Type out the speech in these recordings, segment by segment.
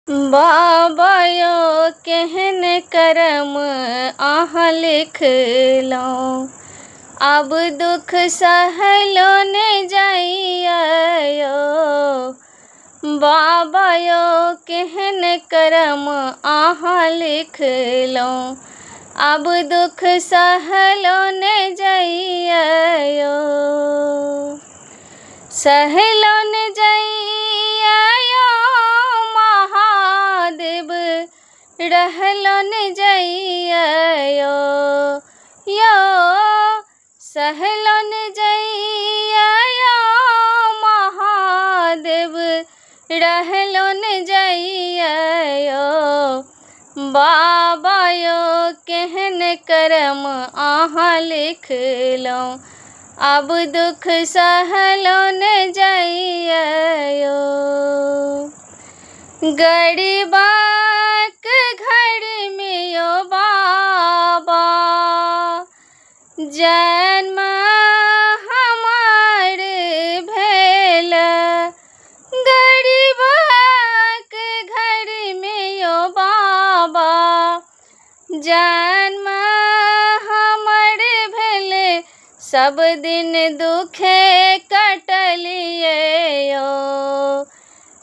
बाबा यो केहन करम अहाँ लिखलहुँ, अब दुख सहलो ने जाइयो। बाबा यो केहन करम अहाँ लिखलहुँ, अब दुख सहलो ने जाइयो। सहलो ने जाइयो महादेव, रहलो ने जाइयो यो। सहलो ने जाइयो महादेव, रहलो ने जाइयो। बाबा यो केहन करम अहाँ लिखलहुँ, अब दुख सहलो ने जाइयो। गरीबक घर में यो बाबा, जन्म हमार भेल। गरीबक घर में यो बाबा, जन्म हमर भेल। सब दिन दुखे कटलिए यो,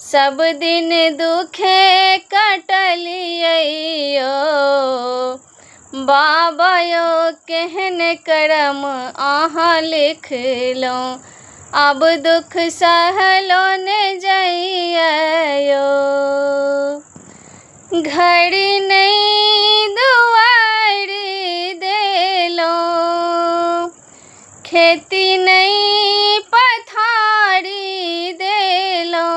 सब दिन दुखे कटलिए यो। बाबा यो केहन करम अहाँ लिखलहुँ, अब दुख सहलो ने जाइयो। घड़ी नहीं दुआरी देलो, खेती नहीं पथारी देलो।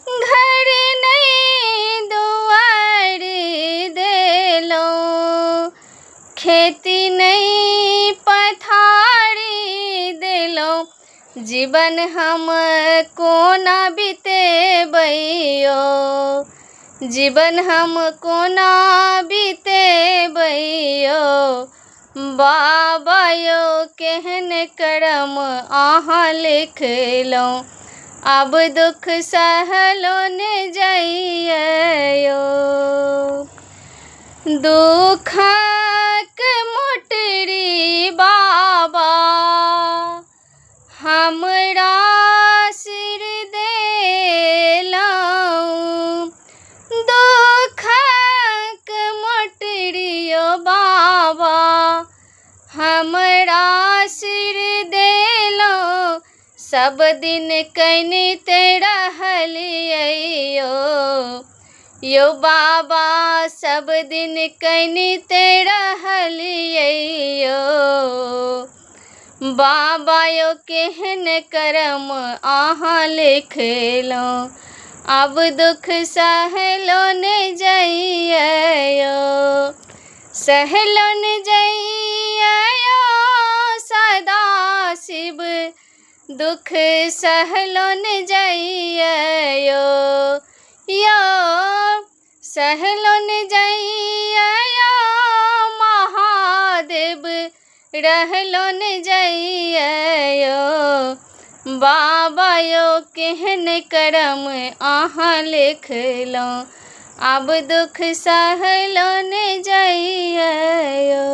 घड़ी नहीं दुआरी देलो, खेती नहीं पथारी देलो। जीवन हम कोना बितेबैयो, जीवन हम कोना बितेबैयो। बाबा यो केहन करम अहाँ लिखलहुँ, अब दुख सहलो ने जाइयो। दुखक मोटरी बाबा हमरा सिर देलहुँ। दुखक मोटरियो बाबा हमरा सिर देलहुँ। सब दिन कनित रहलिए यो बाबा, सब दिन कनित रहलिए यो। बाबा यो केहन करम अहाँ लिखलहुँ, अब दुख सहलो ने जाइयो। सहलो ने जाइयो सदा शिव, दुख सहलो ने जाइयो यो। सहलो ने जाइयो महादेव, रहलो ने जाइयो। बाबा यो केहन करम अहाँ लिखलहुँ, अब दुख सहलो ने जाइयो।